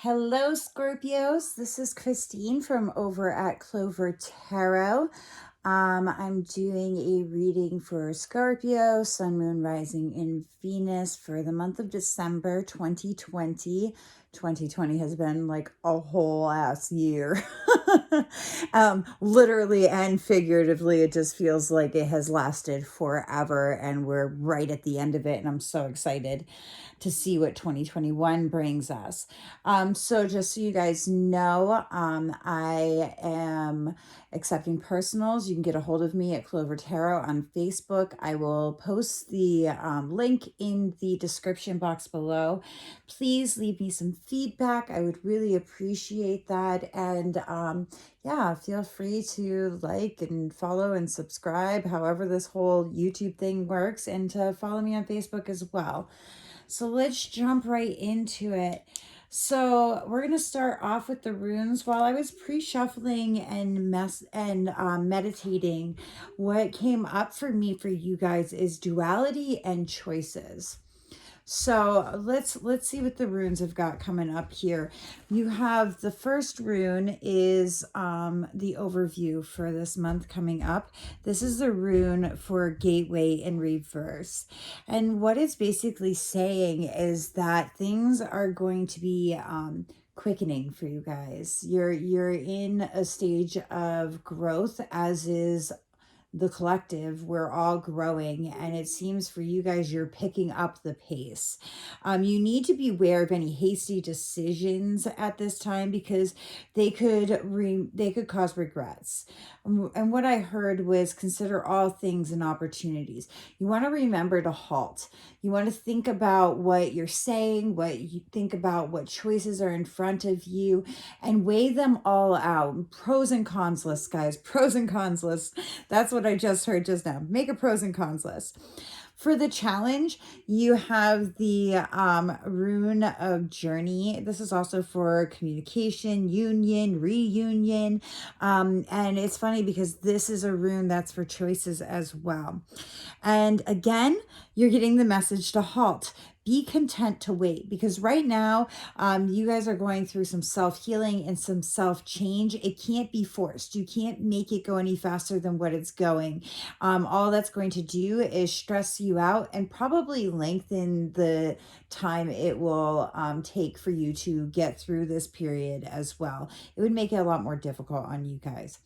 Hello, Scorpios. This is Christine from over at Clover Tarot. I'm doing a reading for Scorpio, Sun, Moon, Rising in Venus for the month of December 2020. 2020 has been like a whole ass year. Literally and figuratively, it just feels like it has lasted forever and we're right at the end of it. And I'm so excited to see what 2021 brings us. So just so you guys know, I am accepting personals. You can get a hold of me at Clover Tarot on Facebook. I will post the link in the description box below. Please leave me some feedback. I would really appreciate that. And yeah, feel free to like and follow and subscribe, however this whole YouTube thing works, and to follow me on Facebook as well. So let's jump right into it. So we're going to start off with the runes. While I was pre-shuffling and meditating, what came up for me for you guys is duality and choices. So let's see what the runes have got coming up here. You have the first rune is the overview for this month coming up. This is the rune for gateway in reverse. And what it's basically saying is that things are going to be quickening for you guys. You're in a stage of growth, as is the collective. We're all growing, and it seems for you guys you're picking up the pace. You need to be aware of any hasty decisions at this time, because they could cause regrets. And what I heard was consider all things and opportunities. You want to remember to halt. You want to think about what you're saying, what you think about, what choices are in front of you, and weigh them all out. Pros and cons list, guys. Pros and cons list. That's what I just heard just now. Make a pros and cons list. For the challenge, you have the Rune of Journey. This is also for communication, union, reunion. And it's funny because this is a rune that's for choices as well. And again, you're getting the message to halt. Be content to wait, because right now you guys are going through some self-healing and some self-change. It can't be forced. You can't make it go any faster than what it's going. All that's going to do is stress you out and probably lengthen the time it will take for you to get through this period as well. It would make it a lot more difficult on you guys.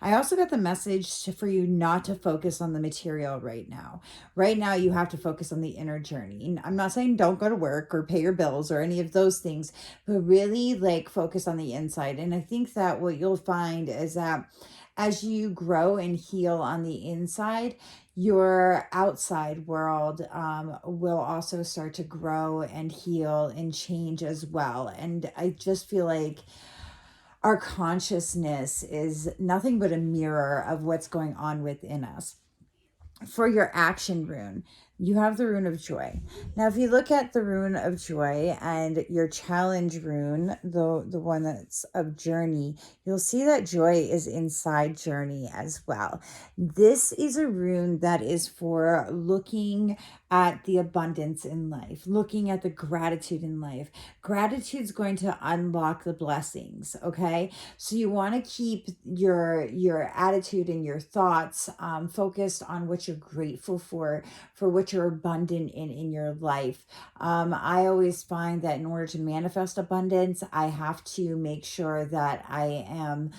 I also got the message for you not to focus on the material right now. Right now, you have to focus on the inner journey. And I'm not saying don't go to work or pay your bills or any of those things, but really like focus on the inside. And I think that what you'll find is that as you grow and heal on the inside, your outside world will also start to grow and heal and change as well. And I just feel like our consciousness is nothing but a mirror of what's going on within us. For your action rune, you have the Rune of Joy. Now, if you look at the Rune of Joy and your challenge rune, the one that's of journey, you'll see that joy is inside journey as well. This is a rune that is for looking at the abundance in life, looking at the gratitude in life. Gratitude's going to unlock the blessings, okay? So you want to keep your attitude and your thoughts focused on what you're grateful for what you're abundant in your life. I always find that in order to manifest abundance, I have to make sure that I am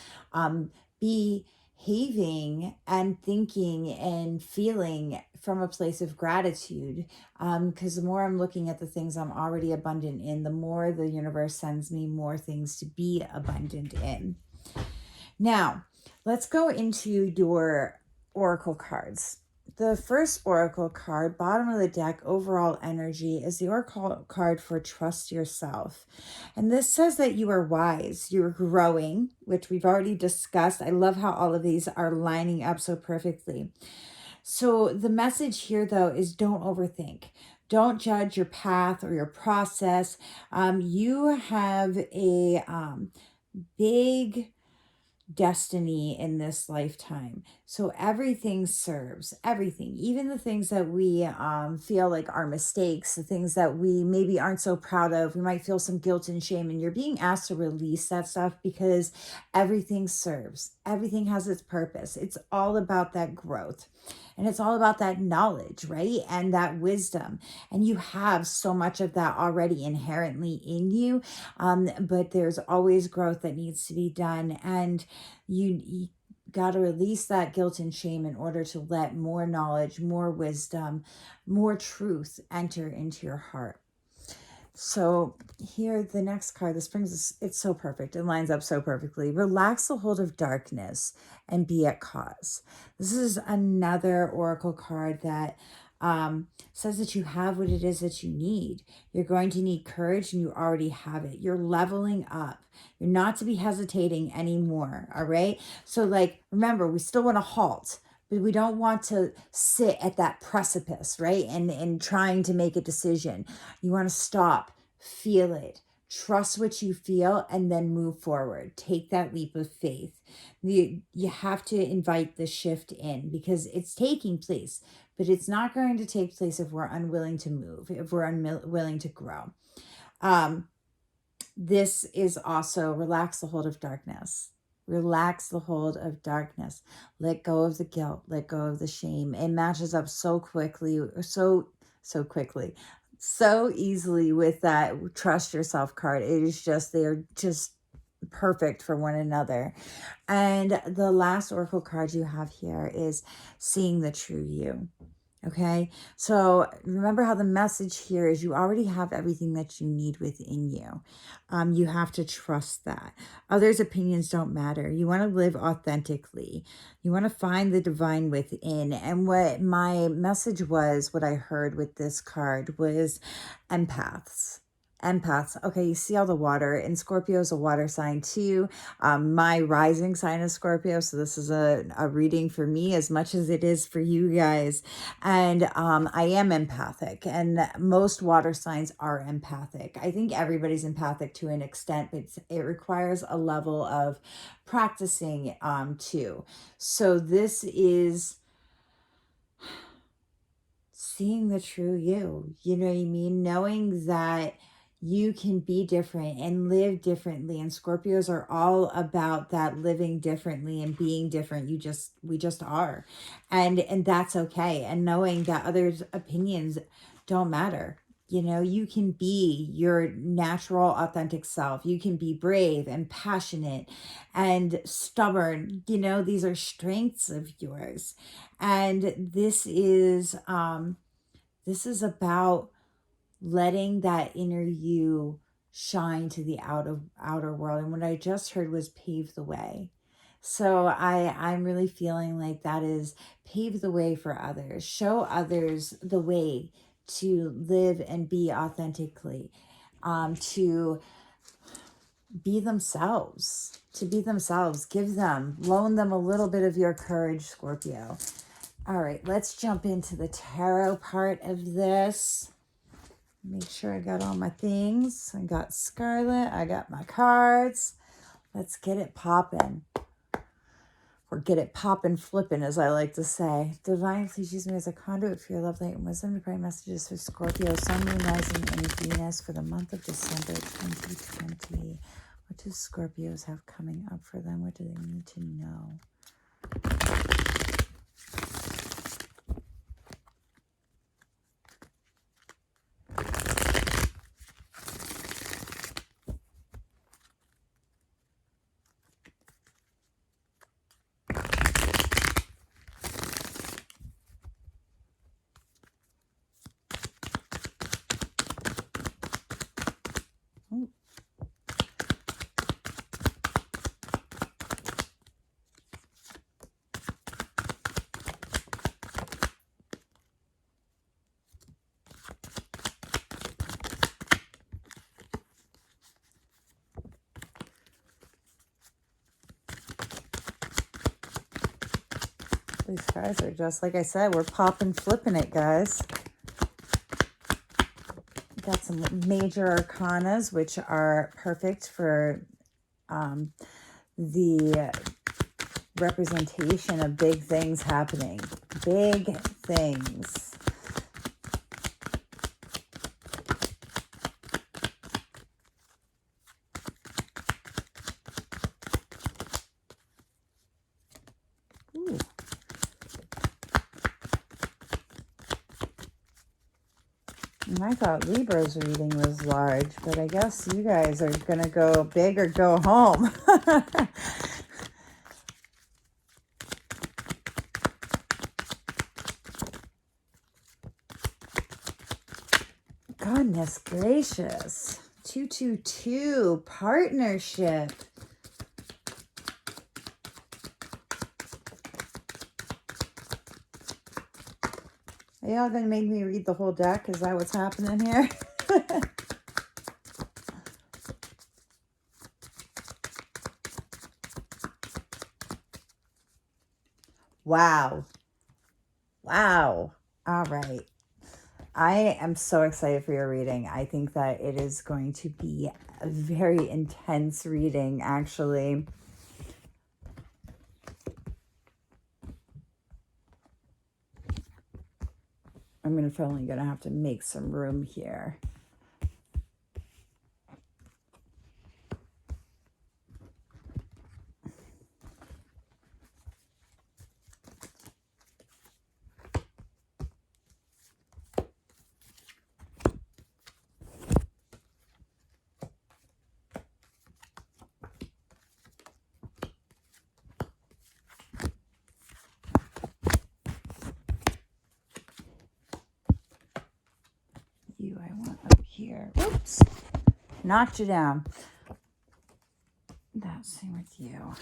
behaving and thinking and feeling from a place of gratitude, because the more I'm looking at the things I'm already abundant in, the more the universe sends me more things to be abundant in. Now, let's go into your oracle cards. The first oracle card, bottom of the deck, overall energy, is the oracle card for trust yourself. And this says that you are wise, you're growing, which we've already discussed. I love how all of these are lining up so perfectly. So the message here, though, is don't overthink. Don't judge your path or your process. You have a big destiny in this lifetime. So everything serves, everything, even the things that we feel like are mistakes, the things that we maybe aren't so proud of. We might feel some guilt and shame, and you're being asked to release that stuff because everything serves. Everything has its purpose. It's all about that growth. And it's all about that knowledge, right? And that wisdom. And you have so much of that already inherently in you. But there's always growth that needs to be done. And you got to release that guilt and shame in order to let more knowledge, more wisdom, more truth enter into your heart. So here, the next card, this brings us, it's so perfect. It lines up so perfectly. Relax the hold of darkness and be at cause. This is another oracle card that says that you have what it is that you need. You're going to need courage and you already have it. You're leveling up. You're not to be hesitating anymore. All right. So like, remember, we still want to halt, but we don't want to sit at that precipice, right? And trying to make a decision. You want to stop, feel it, trust what you feel, and then move forward. Take that leap of faith. You have to invite the shift in because it's taking place, but it's not going to take place if we're unwilling to move, if we're unwilling to grow. This is also relax the hold of darkness. Relax the hold of darkness. Let go of the guilt. Let go of the shame. It matches up so quickly, so quickly, so easily with that trust yourself card. It is just, they're just perfect for one another. And the last oracle card you have here is seeing the true you. Okay, so remember how the message here is you already have everything that you need within you. You have to trust that. Others' opinions don't matter. You want to live authentically. You want to find the divine within. And what my message was, what I heard with this card was empaths. Empaths. Okay, you see all the water, and Scorpio is a water sign too. My rising sign is Scorpio, so this is a reading for me as much as it is for you guys. And I am empathic, and most water signs are empathic. I think everybody's empathic to an extent, but it requires a level of practicing too. So this is seeing the true you. You know what I mean? Knowing that you can be different and live differently. And Scorpios are all about that living differently and being different. We just are. And that's okay. And knowing that others' opinions don't matter. You know, you can be your natural, authentic self. You can be brave and passionate and stubborn. You know, these are strengths of yours. And this is about letting that inner you shine to the outer world. And what I just heard was pave the way. So I'm really feeling like that is pave the way for others, show others the way to live and be authentically, to be themselves, loan them a little bit of your courage, Scorpio. All right, let's jump into the tarot part of this. Make sure I got all my things. I got Scarlet. I got my cards. Let's get it popping. Or get it popping, flipping, as I like to say. Divine, please use me as a conduit for your love, light, and wisdom to pray messages for Scorpio, Sun, Moon, Rising, and Venus for the month of December 2020. What do Scorpios have coming up for them? What do they need to know? These cards are just, like I said, we're popping, flipping it, guys. Got some major arcanas, which are perfect for the representation of big things happening. Big things. Ooh. And I thought Libra's reading was large, but I guess you guys are going to go big or go home. Goodness gracious. 222, partnership. Are y'all going to make me read the whole deck? Is that what's happening here? Wow. Wow. All right. I am so excited for your reading. I think that it is going to be a very intense reading, actually. I'm finally going to have to make some room here. I want up here. Whoops. Knocked you down. That's same with you.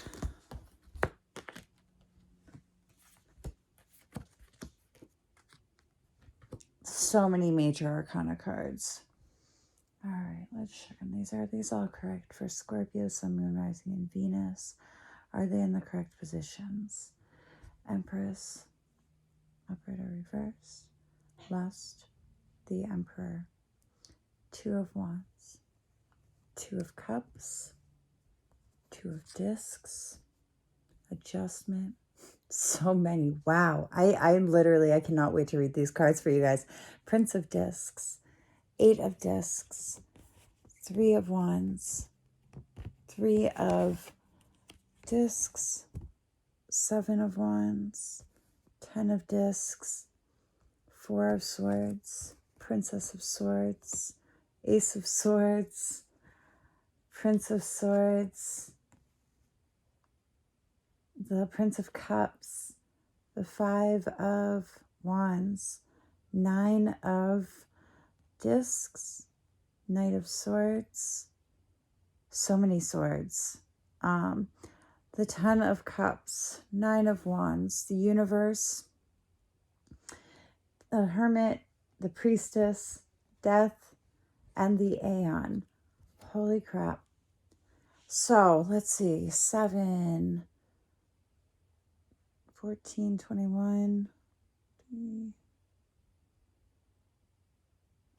So many major arcana cards. All right, let's check on these. Are these all correct for Scorpio, Sun, Moon, Rising, and Venus? Are they in the correct positions? Empress, upright or reverse. Lust, the Emperor. Two of Wands. Two of Cups. Two of Discs. Adjustment. So many. Wow. I literally, I cannot wait to read these cards for you guys. Prince of Discs. Eight of Discs. Three of Wands. Three of Discs. Seven of Wands. 10 of Discs. Four of Swords. Princess of Swords. Ace of Swords. Prince of Swords. The Prince of Cups. The Five of Wands. Nine of Discs. Knight of Swords. So many swords. The 10 of Cups. Nine of Wands. The Universe. The Hermit. The Priestess. Death. And the Aeon. Holy crap. So, let's see. 7, 14, 21,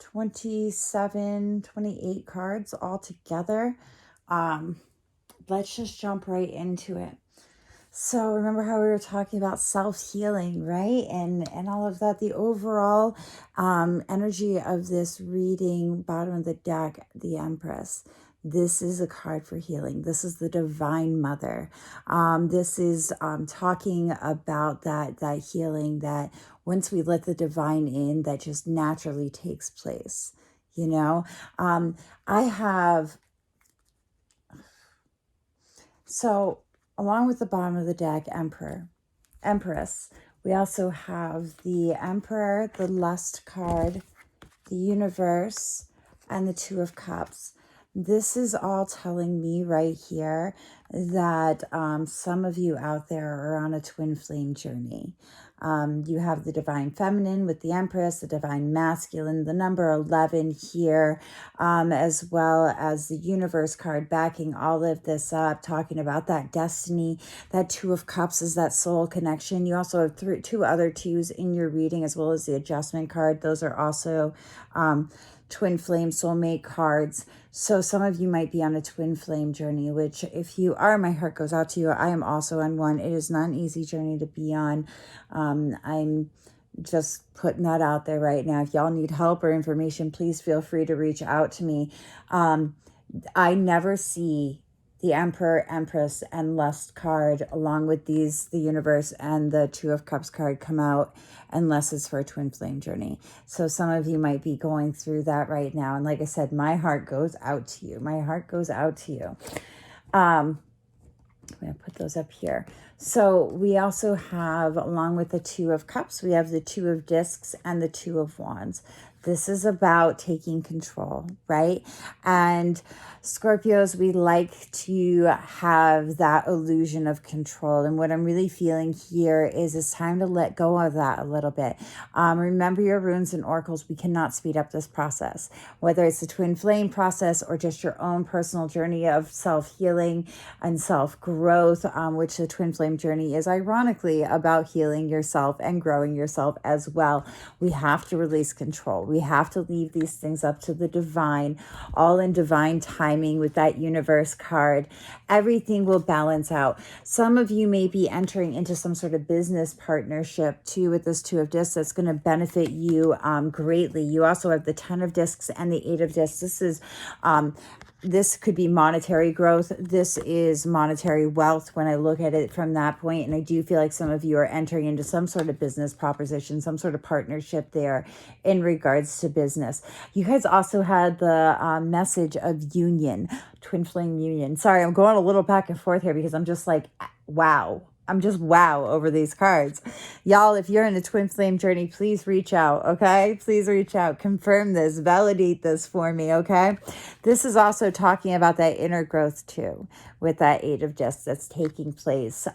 27, 28 cards all together. Let's just jump right into it. So remember how we were talking about self-healing, right? And all of that. The overall energy of this reading, bottom of the deck, the Empress. This is a card for healing. This is the Divine Mother. This is talking about that healing that once we let the divine in, that just naturally takes place. You know, I have, so along with the bottom of the deck, Empress, we also have the Emperor, the Lust card, the Universe, and the Two of Cups. This is all telling me right here that some of you out there are on a twin flame journey. You have the Divine Feminine with the Empress, the Divine Masculine, the number 11 here, as well as the Universe card backing all of this up, talking about that destiny. That Two of Cups is that soul connection. You also have two other twos in your reading, as well as the Adjustment card. Those are also twin flame soulmate cards. So some of you might be on a twin flame journey, which if you are, my heart goes out to you. I am also on one. It is not an easy journey to be on. I'm just putting that out there right now. If y'all need help or information, please feel free to reach out to me. I never see the Emperor, Empress, and Lust card along with these, the Universe and the Two of Cups card come out unless it's for a twin flame journey. So some of you might be going through that right now. And like I said, my heart goes out to you. My heart goes out to you. I'm going to put those up here. So we also have, along with the Two of Cups, we have the Two of Discs and the Two of Wands. This is about taking control, right? And Scorpios, we like to have that illusion of control. And what I'm really feeling here is it's time to let go of that a little bit. Remember your runes and oracles. We cannot speed up this process, whether it's the twin flame process or just your own personal journey of self-healing and self-growth, which the twin flame journey is ironically about healing yourself and growing yourself as well. We have to release control. We have to leave these things up to the divine, all in divine timing with that Universe card. Everything will balance out. Some of you may be entering into some sort of business partnership too with this Two of Discs that's going to benefit you greatly. You also have the 10 of Discs and the 8 of Discs. This could be monetary growth. This is monetary wealth when I look at it from that point. And I do feel like some of you are entering into some sort of business proposition, some sort of partnership there in regards to business. You guys also had the message of union, twin flame union. Sorry, I'm going a little back and forth here because I'm just like, wow. I'm just wow over these cards. Y'all, if you're in a twin flame journey, please reach out, okay? Please reach out. Confirm this. Validate this for me, okay? This is also talking about that inner growth too, with that 8 of Discs that's taking place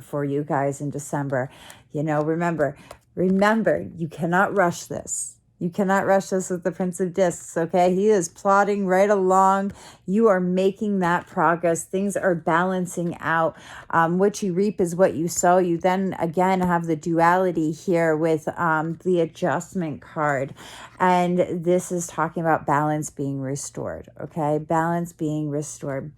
for you guys in December. You know, remember, you cannot rush this. You cannot rush this with the Prince of Discs, okay? He is plodding right along. You are making that progress. Things are balancing out. What you reap is what you sow. You then, again, have the duality here with the Adjustment card. And this is talking about balance being restored, okay? Balance being restored.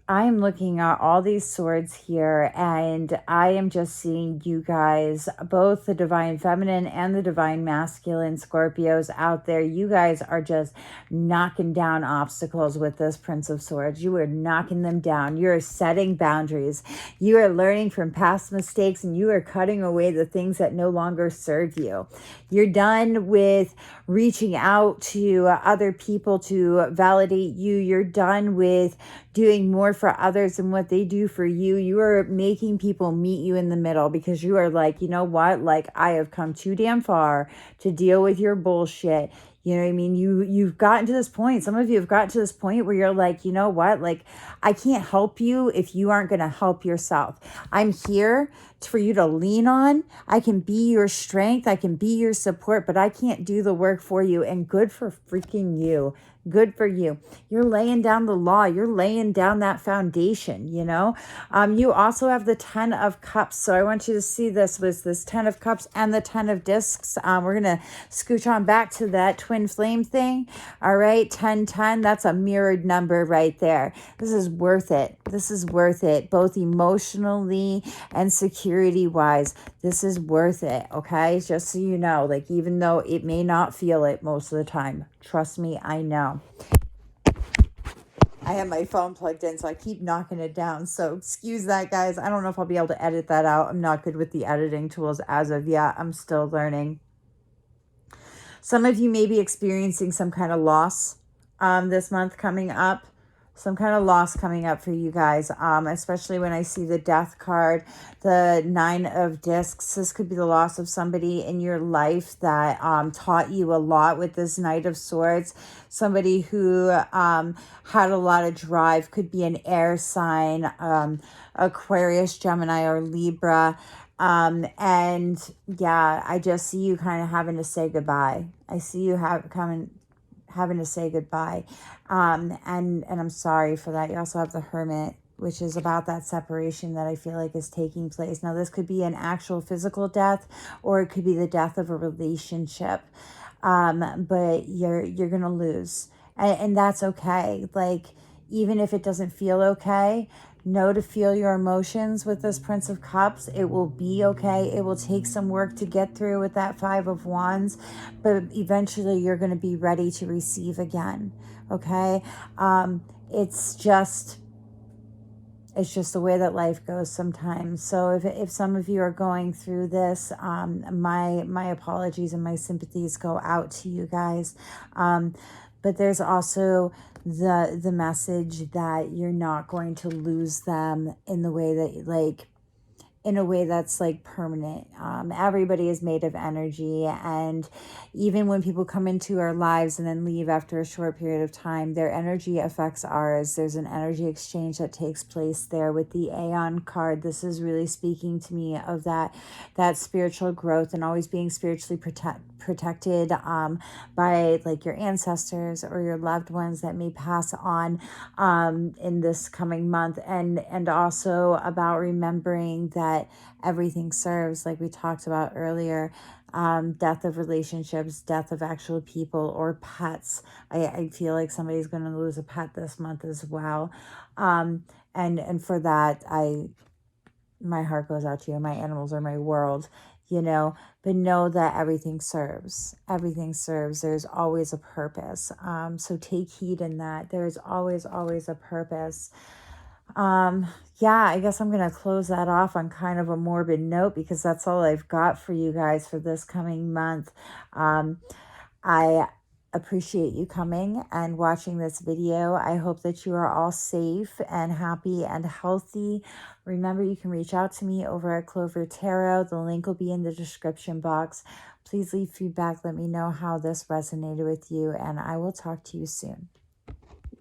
I am looking at all these swords here, and I am just seeing you guys, both the divine feminine and the divine masculine Scorpios out there. You guys are just knocking down obstacles with this Prince of Swords. You are knocking them down. You are setting boundaries. You are learning from past mistakes, and you are cutting away the things that no longer serve you. You're done with reaching out to other people to validate you. You're done with doing more for others than what they do for you. You are making people meet you in the middle because you are like, you know what? Like, I have come too damn far to deal with your bullshit. You know what I mean? You've gotten to this point. Some of you have gotten to this point where you're like, you know what? Like, I can't help you if you aren't going to help yourself. I'm here for you to lean on. I can be your strength. I can be your support, but I can't do the work for you. And good for freaking you. Good for you. You're laying down the law. You're laying down that foundation, you know. You also have the 10 of Cups. So I want you to see this with this 10 of Cups and the 10 of Discs. We're going to scooch on back to that twin flame thing. All right, 1010. That's a mirrored number right there. This is worth it. This is worth it, both emotionally and security wise. This is worth it, okay? Just so you know, like, even though it may not feel it most of the time, trust me, I know. I have my phone plugged in, so I keep knocking it down. So excuse that, guys. I don't know if I'll be able to edit that out. I'm not good with the editing tools as of yet. I'm still learning. Some of you may be experiencing some kind of loss this month coming up. Some kind of loss coming up for you guys, especially when I see the Death card, the 9 of Discs. This could be the loss of somebody in your life that taught you a lot with this Knight of Swords. Somebody who had a lot of drive, could be an air sign, Aquarius, Gemini, or Libra. And yeah, I just see you kind of having to say goodbye. I see you having to say goodbye. And I'm sorry for that. You also have the Hermit. which is about that separation that I feel like is taking place. Now, this could be an actual physical death, or it could be the death of a relationship. But you're gonna lose, and that's okay. Like, even if it doesn't feel okay, know to feel your emotions with this Prince of Cups. It will be okay. It will take some work to get through with that Five of Wands, but eventually you're going to be ready to receive again. Okay. It's just the way that life goes sometimes. So if some of you are going through this, my apologies and my sympathies go out to you guys. But there's also the message that you're not going to lose them in the way that, like, in a way that's like permanent. Everybody is made of energy, and even when people come into our lives and then leave after a short period of time, their energy affects ours. There's an energy exchange that takes place there. With the Aeon card, this is really speaking to me of that spiritual growth and always being spiritually protected by like your ancestors or your loved ones that may pass on in this coming month, and also about remembering that everything serves, like we talked about earlier. Death of relationships, death of actual people or pets. I feel like somebody's going to lose a pet this month as well. And for that, my heart goes out to you. My animals are my world, but know that everything serves. Everything serves. There's always a purpose. So take heed in that. There's always a purpose. Yeah, I guess I'm going to close that off on kind of a morbid note, because that's all I've got for you guys for this coming month. I appreciate you coming and watching this video. I hope that you are all safe and happy and healthy. Remember, you can reach out to me over at Clover Tarot. The link will be in the description box. Please leave feedback. Let me know how this resonated with you, and I will talk to you soon.